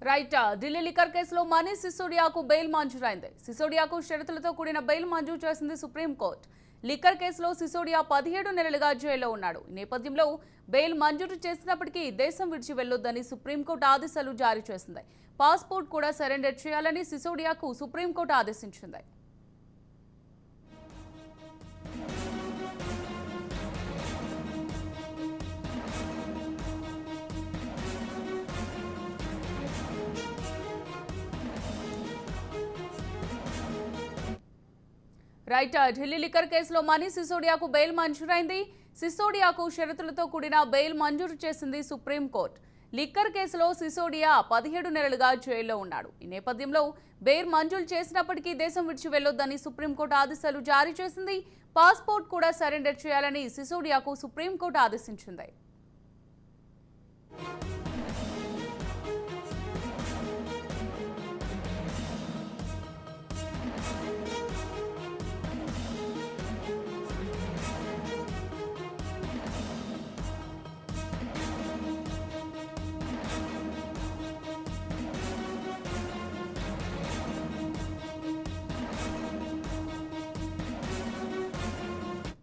Right Delhi liquor కేసులో Manish సిసోడియాకు bail మంజూరైంది. సిసోడియాకు షరతులతో కూడిన బెయిల్ మంజూరు చేసింది సుప్రీంకోర్టు. లిక్కర్ కేసులో సిసోడియా 17 నెలలుగా జైల్లో ఉన్నాడు. ఈ నేపథ్యంలో బెయిల్ మంజూరు చేసినప్పటికీ దేశం విడిచి వెళ్లొద్దని సుప్రీంకోర్టు ఆదేశాలు జారీ చేసింది. పాస్పోర్ట్ కూడా సరెండర్ చేయాలని సిసోడియాకు సుప్రీంకోర్టు ఆదేశించింది. రైట్ ఢిల్లీ లిక్కర్ కేసులో మనీష్ సిసోడియాకు బెయిల్ మంజూరైంది. సిసోడియాకు షరతులతో కూడిన బెయిల్ మంజూరు చేసింది సుప్రీంకోర్టు. లిక్కర్ కేసులో సిసోడియా 17 నెలలుగా జైల్లో ఉన్నాడు. ఈ నేపథ్యంలో బెయిల్ మంజూరు చేసినప్పటికీ దేశం విడిచి వెళ్లొద్దని సుప్రీంకోర్టు ఆదేశాలు జారీ చేసింది. పాస్పోర్ట్ కూడా సరెండర్ చేయాలని సిసోడియాకు సుప్రీంకోర్టు ఆదేశించింది.